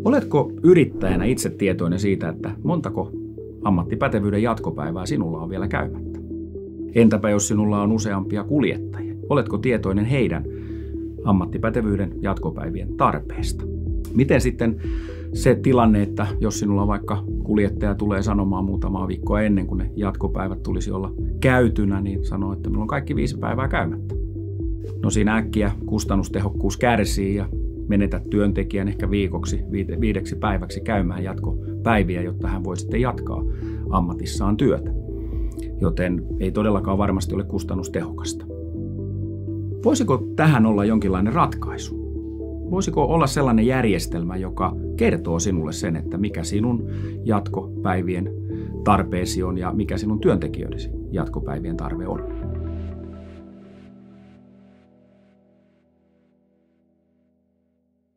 Oletko yrittäjänä itse tietoinen siitä, että montako ammattipätevyyden jatkopäivää sinulla on vielä käymättä? Entäpä jos sinulla on useampia kuljettajia? Oletko tietoinen heidän ammattipätevyyden jatkopäivien tarpeesta? Miten sitten se tilanne, että jos sinulla vaikka kuljettaja tulee sanomaan muutamaa viikkoa ennen kuin ne jatkopäivät tulisi olla käytynä, niin sanoo, että minulla on kaikki 5 päivää käymättä. No siinä äkkiä kustannustehokkuus kärsii ja menetät työntekijän ehkä viikoksi, 5 päiväksi käymään jatkopäiviä, jotta hän voi sitten jatkaa ammatissaan työtä. Joten ei todellakaan varmasti ole kustannustehokasta. Voisiko tähän olla jonkinlainen ratkaisu? Voisiko olla sellainen järjestelmä, joka kertoo sinulle sen, että mikä sinun jatkopäivien tarpeesi on ja mikä sinun työntekijöidesi jatkopäivien tarve on?